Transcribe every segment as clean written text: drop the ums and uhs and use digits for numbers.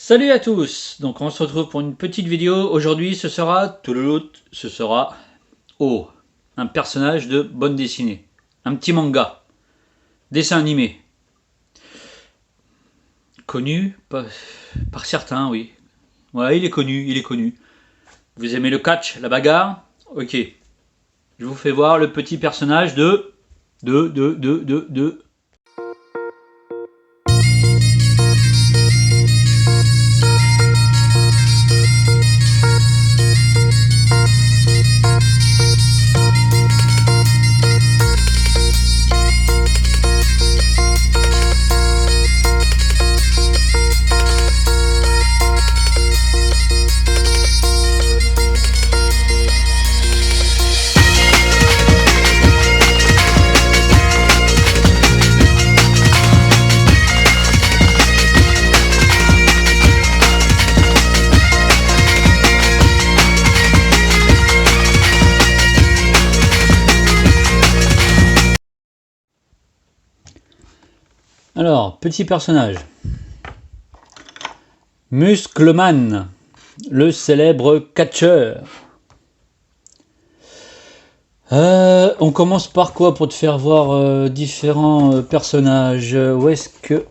Salut à tous. Donc on se retrouve pour une petite vidéo. Aujourd'hui ce sera un personnage de bande dessinée. Un petit manga. Dessin animé. Connu par certains, oui. Ouais, il est connu. Vous aimez le catch, la bagarre? Ok. Je vous fais voir le petit personnage de... Alors, petit personnage. Muscleman, le célèbre catcheur. On commence par quoi pour te faire voir différents personnages? Où est-ce que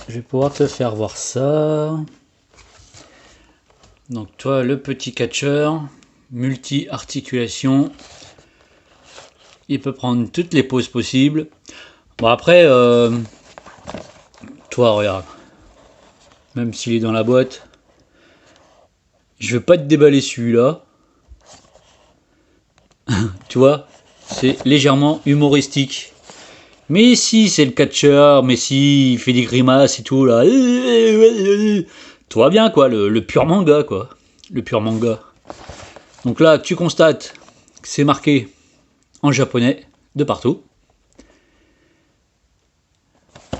je vais pouvoir te faire voir ça? Donc toi, le petit catcheur, multi-articulation. Il peut prendre toutes les poses possibles. Bon après, toi regarde, même s'il est dans la boîte, je vais pas te déballer celui-là. Tu vois, c'est légèrement humoristique. Mais si c'est le catcheur, mais si il fait des grimaces et tout là, tout va bien quoi, le pur manga quoi, le pur manga. Donc là, tu constates que c'est marqué en japonais de partout.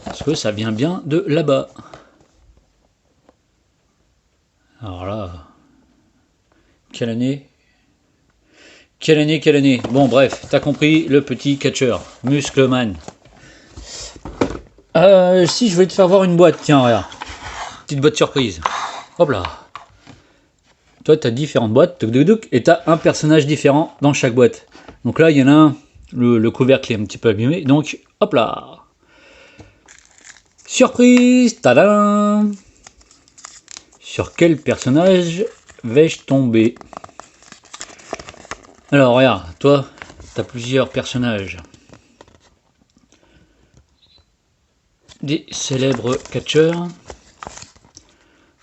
Parce que ça vient bien de là-bas. Alors là, quelle année? Bon bref, t'as compris, le petit catcheur, Muscleman. Si je voulais te faire voir une boîte, tiens regarde, petite boîte surprise. Hop là. Toi t'as différentes boîtes, et t'as un personnage différent dans chaque boîte. Donc là il y en a un, le couvercle est un petit peu abîmé, donc hop là. Surprise, tadam. Sur quel personnage vais-je tomber? Alors regarde, toi, tu as plusieurs personnages. Des célèbres catcheurs.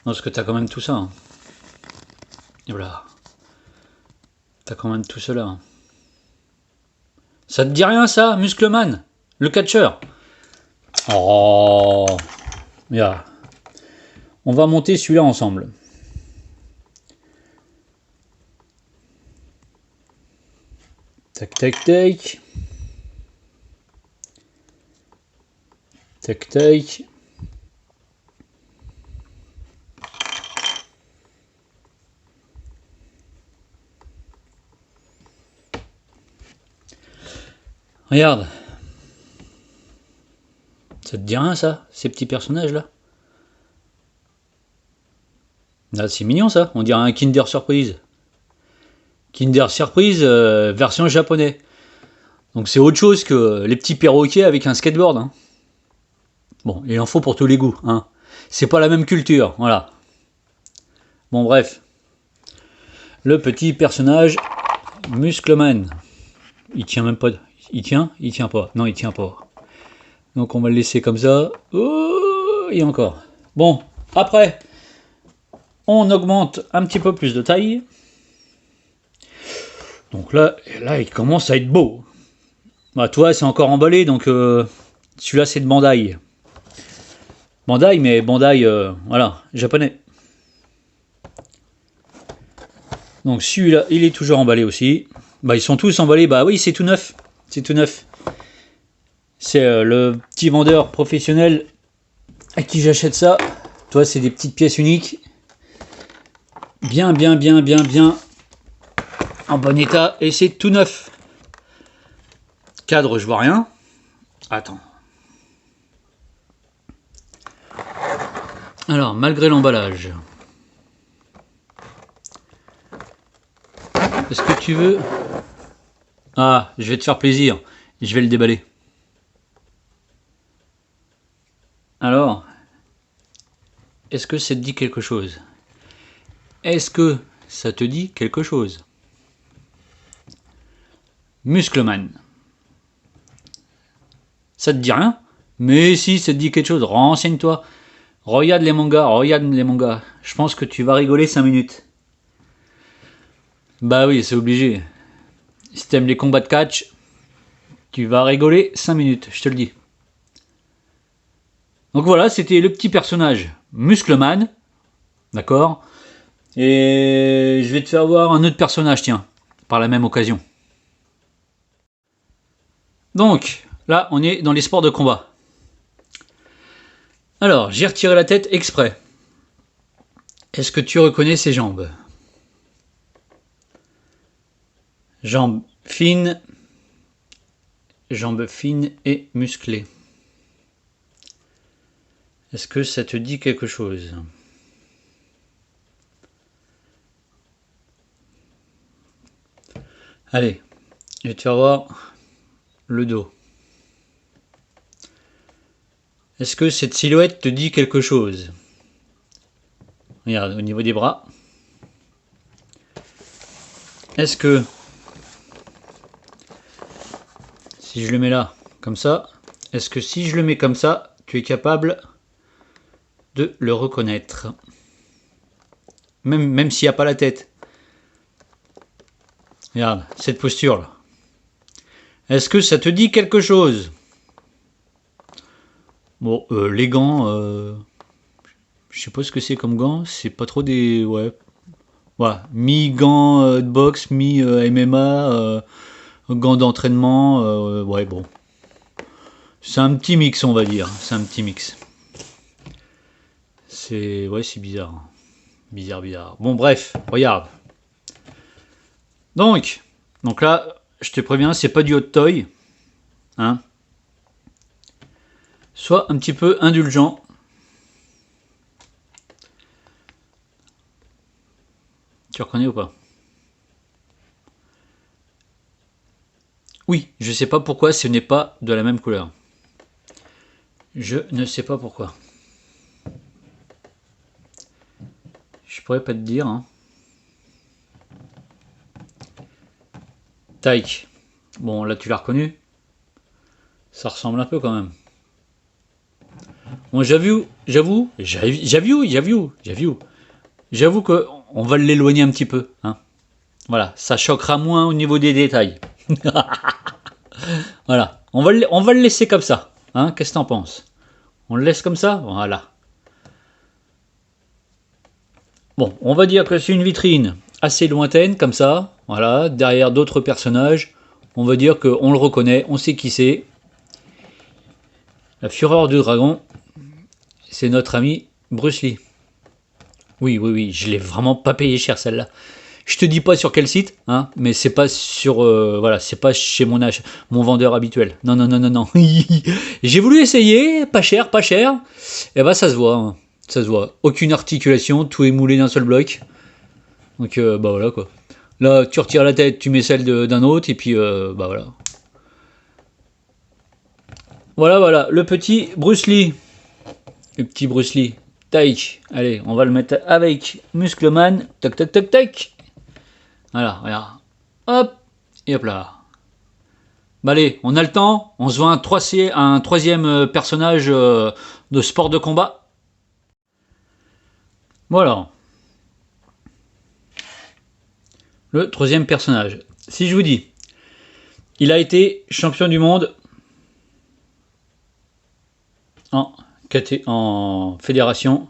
Parce que tu as quand même tout ça. Hein. Et voilà. Tu as quand même tout cela. Ça te dit rien ça, Muscleman? Le catcheur? Oh, regarde. On va monter celui-là ensemble. Tac, tac, tac. Tac, tac. Regarde. Ça te dit rien ça, ces petits personnages là? Ah, c'est mignon ça, on dirait un Kinder Surprise. Kinder Surprise version japonais. Donc c'est autre chose que les petits perroquets avec un skateboard. Hein. Bon, il en faut pour tous les goûts. Hein. C'est pas la même culture, voilà. Bon bref. Le petit personnage Muscleman. Il tient même pas. Il tient pas. Non, il tient pas. Donc on va le laisser comme ça. Oh, et encore. Bon, après, on augmente un petit peu plus de taille. Donc là, il commence à être beau. Bah, toi, c'est encore emballé, donc celui-là, c'est de Bandai. Bandai, mais Bandai, voilà, japonais. Donc celui-là, il est toujours emballé aussi. Bah, ils sont tous emballés. Bah oui, c'est tout neuf. C'est tout neuf. C'est le petit vendeur professionnel à qui j'achète ça. Toi, c'est des petites pièces uniques. Bien en bon état. Et c'est tout neuf. Cadre, je vois rien. Attends. Alors, malgré l'emballage, est-ce que tu veux... Ah, je vais te faire plaisir. Je vais le déballer. Alors, est-ce que ça te dit quelque chose? Est-ce que ça te dit quelque chose? Muscleman. Ça te dit rien? Mais si, ça te dit quelque chose, renseigne-toi. Regarde les mangas, regarde les mangas. Je pense que tu vas rigoler 5 minutes. Bah oui, c'est obligé. Si t'aimes les combats de catch, tu vas rigoler 5 minutes, je te le dis. Donc voilà, c'était le petit personnage Muscleman. D'accord? Et je vais te faire voir un autre personnage, tiens, par la même occasion. Donc, là, on est dans les sports de combat. Alors, j'ai retiré la tête exprès. Est-ce que tu reconnais ses jambes? Jambes fines et musclées. Est-ce que ça te dit quelque chose? Allez, je vais te faire voir le dos. Est-ce que cette silhouette te dit quelque chose? Regarde, au niveau des bras. Est-ce que, si je le mets là, comme ça, est-ce que si je le mets comme ça, tu es capable de le reconnaître? Même s'il n'y a pas la tête. Regarde, cette posture-là. Est-ce que ça te dit quelque chose? Bon, les gants, je sais pas ce que c'est comme gants, c'est pas trop des... Ouais, mi-gants de boxe, mi-MMA, gants d'entraînement, ouais, bon. C'est un petit mix, on va dire, c'est un petit mix. C'est... Ouais, c'est bizarre. Bizarre. Bon, bref, regarde. Donc là, je te préviens, c'est pas du hot toy, hein. Sois un petit peu indulgent. Tu reconnais ou pas? Oui, je sais pas pourquoi ce n'est pas de la même couleur. Je ne sais pas pourquoi. Je pourrais pas te dire, hein. Taïk. Bon, là tu l'as reconnu. Ça ressemble un peu quand même. Bon, j'avoue que on va l'éloigner un petit peu, hein. Voilà, ça choquera moins au niveau des détails. Voilà, on va le laisser comme ça, hein. Qu'est-ce que t'en penses? On le laisse comme ça? Voilà. Bon, on va dire que c'est une vitrine assez lointaine, comme ça. Voilà, derrière d'autres personnages. On va dire qu'on le reconnaît, on sait qui c'est. La fureur du dragon, c'est notre ami Bruce Lee. Oui, je l'ai vraiment pas payé cher celle-là. Je te dis pas sur quel site, hein, mais c'est pas sur, voilà, c'est pas chez mon vendeur habituel. Non. J'ai voulu essayer, pas cher. Et bah ça se voit, hein. Ça se voit. Aucune articulation, tout est moulé d'un seul bloc. Donc bah voilà quoi. Là, tu retires la tête, tu mets celle d'un autre, et puis bah voilà. Voilà, le petit Bruce Lee. Le petit Bruce Lee. Taïk. Allez, on va le mettre avec Muscleman. Tac. Voilà, regarde. Hop, et hop là. Bah allez, on a le temps. On se voit un troisième personnage de sport de combat. Voilà. Le troisième personnage. Si je vous dis, il a été champion du monde en fédération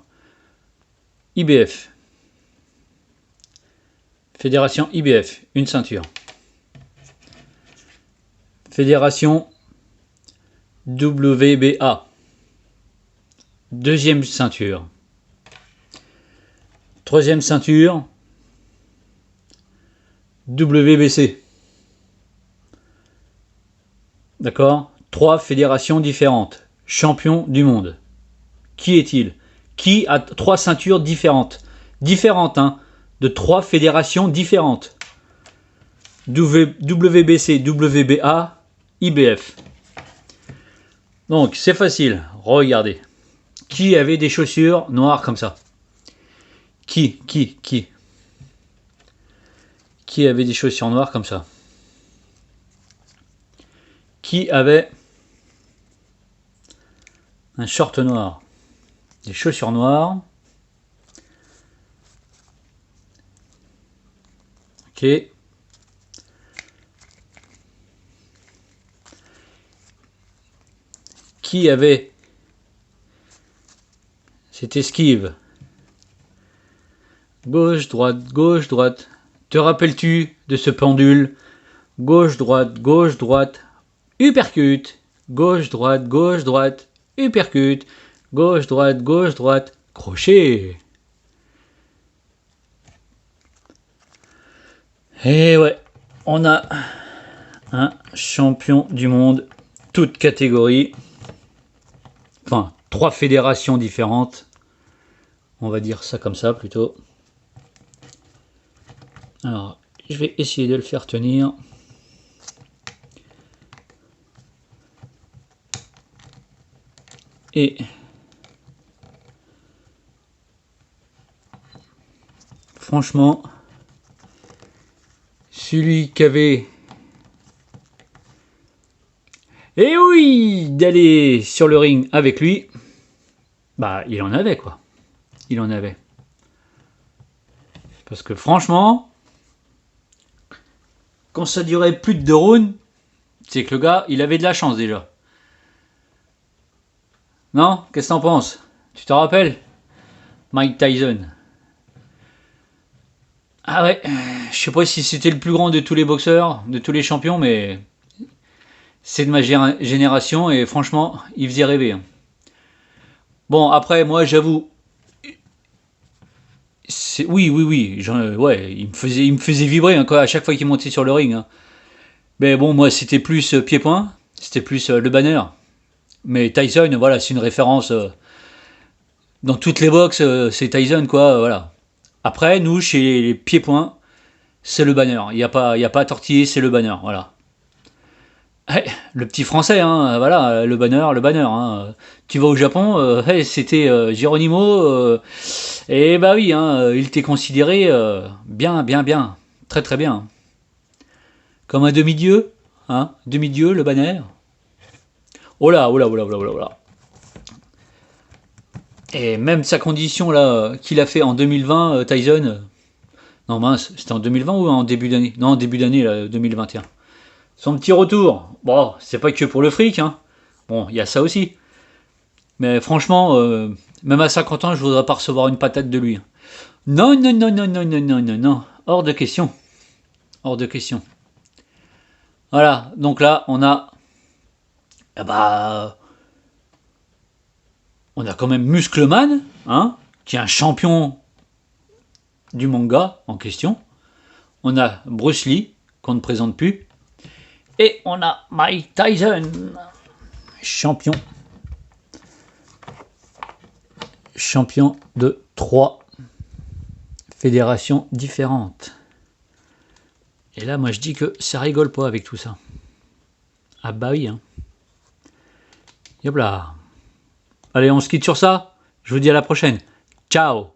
IBF. Fédération IBF, une ceinture. Fédération WBA, deuxième ceinture. Troisième ceinture, WBC. D'accord? 3 fédérations différentes. Champion du monde. Qui est-il? qui a 3 ceintures différentes. Différentes, hein, de 3 fédérations différentes. WBC, WBA, IBF. Donc, c'est facile. Regardez. Qui avait des chaussures noires comme ça? Qui avait des chaussures noires comme ça? Qui avait un short noir? Des chaussures noires. Ok. Qui avait cette esquive? Gauche, droite, gauche, droite. Te rappelles-tu de ce pendule? Gauche, droite, uppercut. Gauche, droite, uppercut. Gauche, droite, crochet. Et ouais, on a un champion du monde, toutes catégories. Enfin, 3 fédérations différentes. On va dire ça comme ça plutôt. Alors, je vais essayer de le faire tenir. Et franchement, celui qui avait... Et oui, d'aller sur le ring avec lui, bah il en avait quoi. Il en avait. Parce que franchement, quand ça durait plus de 2 rounds, c'est que le gars, il avait de la chance déjà. Non? Qu'est-ce que t'en penses? Tu te rappelles? Mike Tyson. Ah ouais, je sais pas si c'était le plus grand de tous les boxeurs, de tous les champions, mais c'est de ma génération et franchement, il faisait rêver. Bon, après, moi, j'avoue, oui, ouais, il me faisait vibrer hein, à chaque fois qu'il montait sur le ring. Hein. Mais bon, moi, c'était plus pied-point, c'était plus le banner. Mais Tyson, voilà, c'est une référence. Dans toutes les boxes, c'est Tyson, quoi, voilà. Après, nous, chez les pieds-points, c'est le banner. Il n'y a pas à tortiller, c'est le banner, voilà. Hey, le petit français, hein, voilà, le banner. Hein. Tu vas au Japon, hey, c'était Geronimo, et bah oui, hein, il était considéré bien, très très bien. Comme un demi-dieu, hein, demi-dieu, le banner. Oh là. Et même sa condition là qu'il a fait en 2020, Tyson. Non mince, c'était en 2020 ou en début d'année? Non, en début d'année, là, 2021. Son petit retour. Bon, c'est pas que pour le fric, hein. Bon, il y a ça aussi. Mais franchement, même à 50 ans, je voudrais pas recevoir une patate de lui. Non. Hors de question. Hors de question. Voilà, donc là, on a... on a quand même Muscleman, hein, qui est un champion du manga en question. On a Bruce Lee, qu'on ne présente plus. Et on a Mike Tyson, champion de 3 fédérations différentes. Et là, moi, je dis que ça rigole pas avec tout ça. Ah bah oui, hein. Yop là. Allez, on se quitte sur ça. Je vous dis à la prochaine. Ciao.